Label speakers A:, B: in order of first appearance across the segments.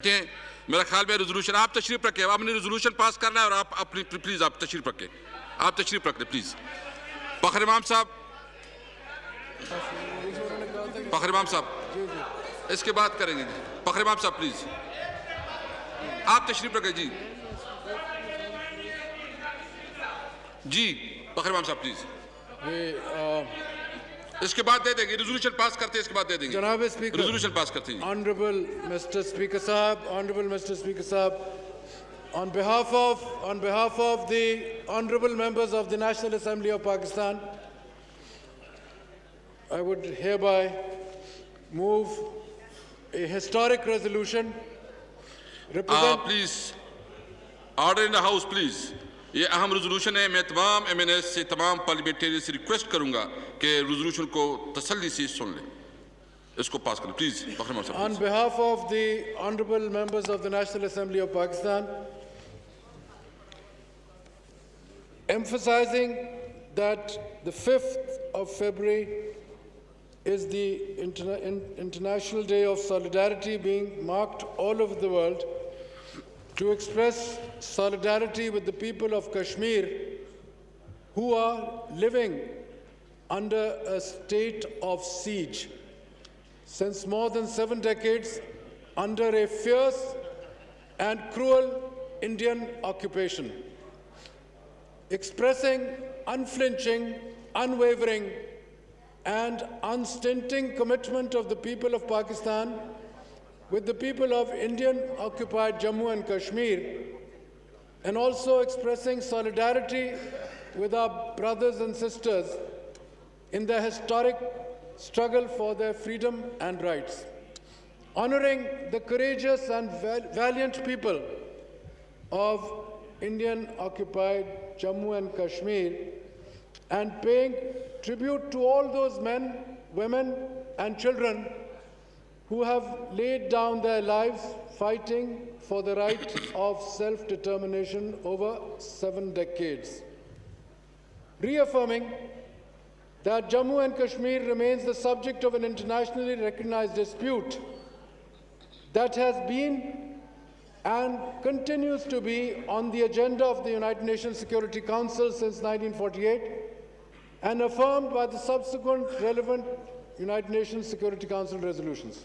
A: ہیں میرا خیال میں ریزولوشن آپ تشریف رکھیں. آپ نے ریزولوشن پاس کرنا ہے اور آپ اپنی پلیز آپ تشریف رکھیں. آپ تشریف رکھ لیں پلیز. فخر امام صاحب, فخر امام صاحب اس کے بعد کریں گے. فخر امام صاحب پلیز آپ تشریف رکھیں. جی جی فخر امام صاحب پلیز اس کے بعد دے دیں گے. ریزولوشن پاس کرتے ہیں اس کے بعد دے دیں گے.
B: جناب اسپیکر,
A: ریزولوشن پاس کرتے ہیں.
B: Honorable Mr. Speaker Sahab, Honorable Mr. Speaker Sahab, on behalf of the Honorable members of the National Assembly of Pakistan, I would hereby move a historic resolution
A: please order in the house please. یہ اہم resolution ہے. میں تمام M N S سے, تمام parliamentarian سے request کروں گا کہ ریزولوشن کو تسلی سے سن لیں, اس کو پاس کریں please.
B: On behalf of the honorable members of the National Assembly of Pakistan, emphasizing that the 5th of February is the International Day of Solidarity being marked all over the world, to express solidarity with the people of Kashmir who are living under a state of siege since more than 7 decades under a fierce and cruel Indian occupation. Expressing unflinching, unwavering and unstinting commitment of the people of Pakistan with the people of Indian-occupied Jammu and Kashmir, and also expressing solidarity with our brothers and sisters in their historic struggle for their freedom and rights. Honoring the courageous and valiant people of Indian-occupied Jammu and Kashmir, and paying tribute to all those men, women, and children who have laid down their lives fighting for the right of self-determination over 7 decades. Reaffirming that Jammu and Kashmir remains the subject of an internationally recognized dispute that has been and continues to be on the agenda of the United Nations Security Council since 1948, and affirmed by the subsequent relevant United Nations Security Council resolutions.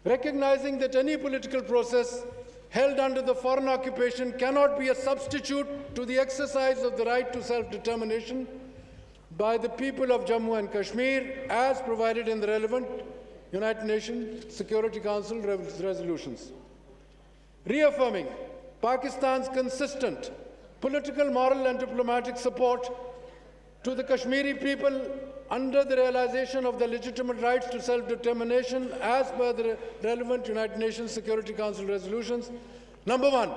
B: Recognizing that any political process held under the foreign occupation cannot be a substitute to the exercise of the right to self-determination by the people of Jammu and Kashmir as provided in the relevant United Nations Security Council resolutions. Reaffirming Pakistan's consistent political, moral and diplomatic support to the Kashmiri people under the realization of their legitimate rights to self-determination as per the relevant United Nations Security Council resolutions. Number 1,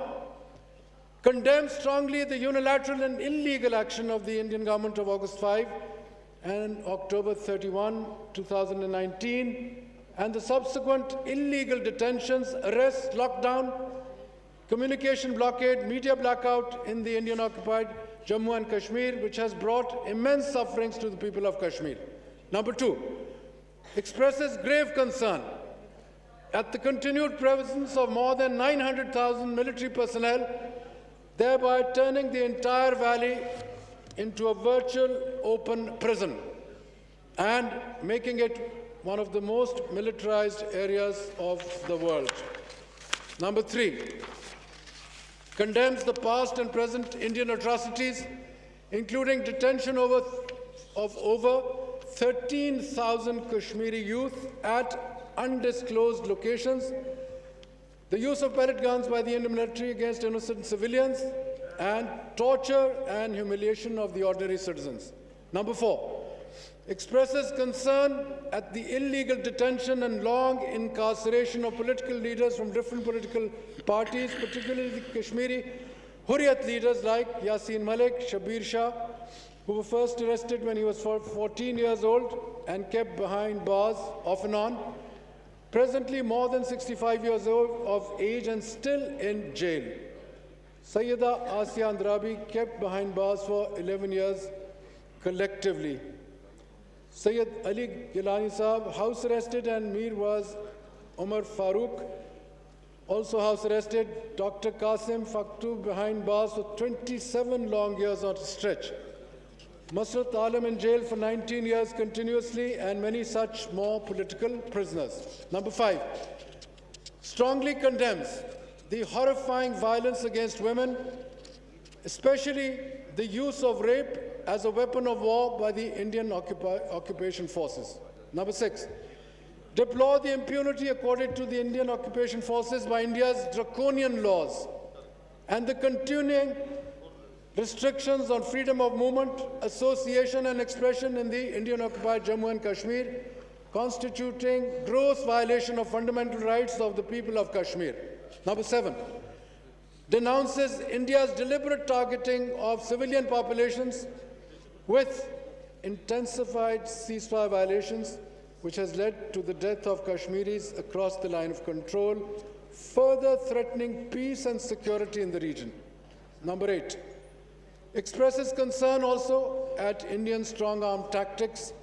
B: condemn strongly the unilateral and illegal action of the Indian government of August 5 and October 31, 2019, and the subsequent illegal detentions, arrests, lockdown, communication blockade, media blackout in the Indian-occupied Jammu and Kashmir, which has brought immense sufferings to the people of Kashmir. Number 2, expresses grave concern at the continued presence of more than 900,000 military personnel, thereby turning the entire valley into a virtual open prison and making it one of the most militarized areas of the world. Number 3, condemns the past and present Indian atrocities, including detention of over 13,000 Kashmiri youth at undisclosed locations, the use of pellet guns by the Indian military against innocent civilians, and torture and humiliation of the ordinary citizens. Number 4, expresses concern at the illegal detention and long incarceration of political leaders from different political parties, particularly the Kashmiri Hurriyat leaders like Yasin Malik, Shabir Shah, who were first arrested when he was 14 years old and kept behind bars off and on, presently more than 65 years old of age and still in jail. Sayyida Asiya Andrabi kept behind bars for 11 years collectively. Syed Ali Gilani Sahab house arrested, and Mir was Umar Farooq Also house arrested Dr. Qasim Faktu behind bars for 27 long years on a stretch. Masrat Alam in jail for 19 years continuously, and many such more political prisoners. Number 5, strongly condemns the horrifying violence against women, especially the use of rape as a weapon of war by the Indian occupation forces. Number 6, deplore the impunity accorded to the Indian occupation forces by India's draconian laws and the continuing restrictions on freedom of movement, association and expression in the Indian-occupied Jammu and Kashmir, constituting gross violation of fundamental rights of the people of Kashmir. Number 7, denounces India's deliberate targeting of civilian populations with intensified ceasefire violations, which has led to the death of Kashmiris across the line of control, further threatening peace and security in the region. Number 8, expresses concern also at Indian strong-arm tactics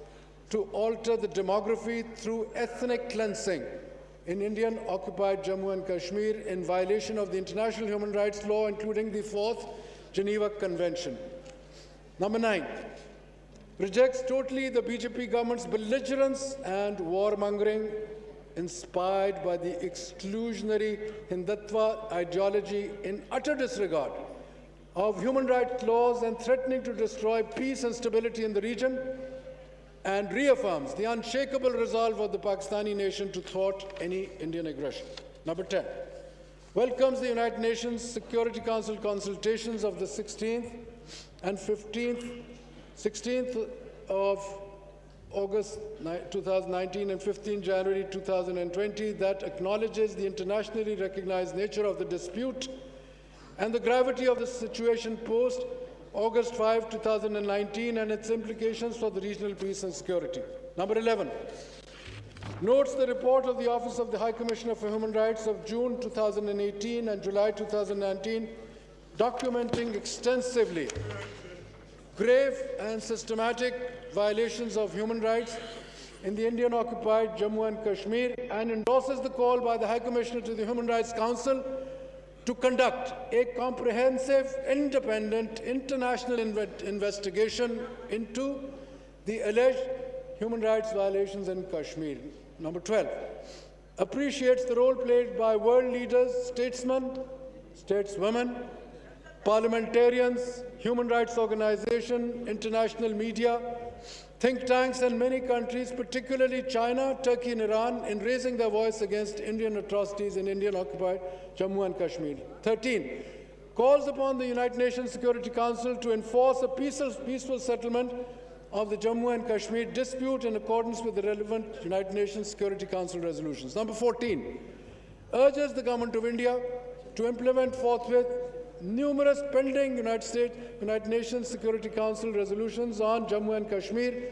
B: to alter the demography through ethnic cleansing in Indian-occupied Jammu and Kashmir in violation of the international human rights law, including the 4th Geneva Convention. Number 9, rejects totally the BJP government's belligerence and warmongering inspired by the exclusionary Hindutva ideology in utter disregard of human rights laws and threatening to destroy peace and stability in the region, and reaffirms the unshakable resolve of the Pakistani nation to thwart any Indian aggression. Number 10, welcomes the United Nations Security Council consultations of the 16th and 16th of August 2019 and 15 January 2020 that acknowledges the internationally recognized nature of the dispute and the gravity of the situation post August 5, 2019 and its implications for the regional peace and security. Number 11, notes the report of the Office of the High Commissioner for Human Rights of June 2018 and July 2019, documenting extensively grave and systematic violations of human rights in the Indian-occupied Jammu and Kashmir, and endorses the call by the High Commissioner to the Human Rights Council to conduct a comprehensive, independent, international investigation into the alleged human rights violations in Kashmir. Number 12, appreciates the role played by world leaders, statesmen, stateswomen, parliamentarians, human rights organizations, international media, think tanks, and many countries, particularly China, Turkey, and Iran, in raising their voice against Indian atrocities in Indian-occupied Jammu and Kashmir. 13, calls upon the United Nations Security Council to enforce a peaceful settlement of the Jammu and Kashmir dispute in accordance with the relevant United Nations Security Council resolutions. Number 14, urges the Government of India to implement forthwith numerous pending United Nations Security Council resolutions on Jammu and Kashmir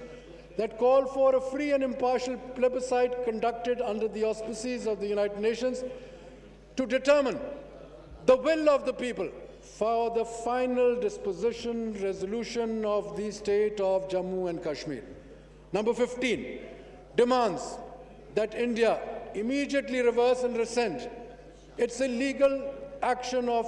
B: that call for a free and impartial plebiscite conducted under the auspices of the United Nations to determine the will of the people for the final disposition resolution of the state of Jammu and Kashmir. Number 15, demands that India immediately reverse and rescind its illegal action of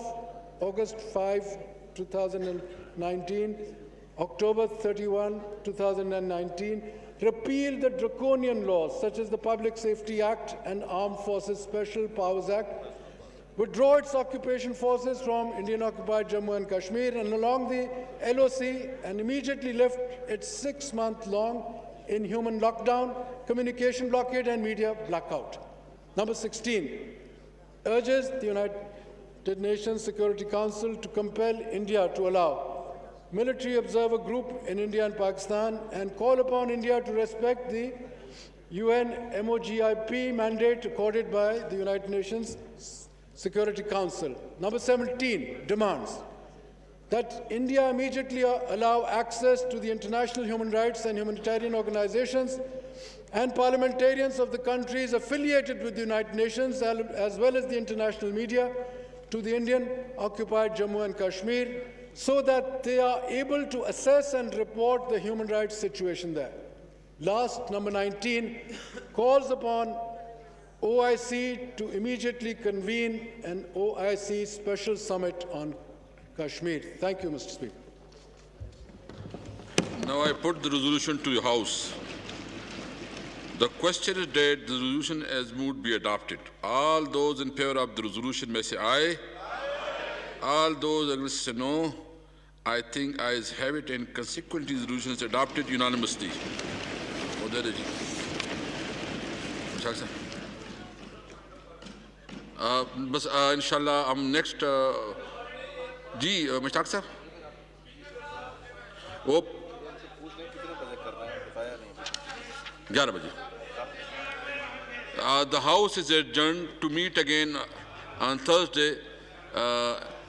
B: August 5, 2019, October 31, 2019, repeal the draconian laws such as the Public Safety Act and Armed Forces Special Powers Act, withdraw its occupation forces from Indian-occupied Jammu and Kashmir and along the LOC, and immediately lift its 6-month-long inhuman lockdown, communication blockade, and media blackout. Number 16, urges the United Nations Security Council to compel India to allow military observer group in India and Pakistan, and call upon India to respect the UN MOGIP mandate accorded by the United Nations Security Council. Number 17, demands that India immediately allow access to the international human rights and humanitarian organizations and parliamentarians of the countries affiliated with the United Nations, as well as the international media, to the Indian-occupied Jammu and Kashmir, so that they are able to assess and report the human rights situation there. Last, number 19, calls upon OIC to immediately convene an OIC special summit on Kashmir. Thank you, Mr. Speaker.
A: Now I put the resolution to the House. The question is that the resolution as moved be adopted. All those in favor of the resolution may say aye. All those against say no. I think ayes have it, and consequently the resolution is adopted unanimously. بس انشاءاللہ ہم next جی مشتاق صاحب وہ 11 بجے. The House is adjourned to meet again on Thursday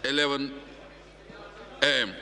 A: 11 a.m.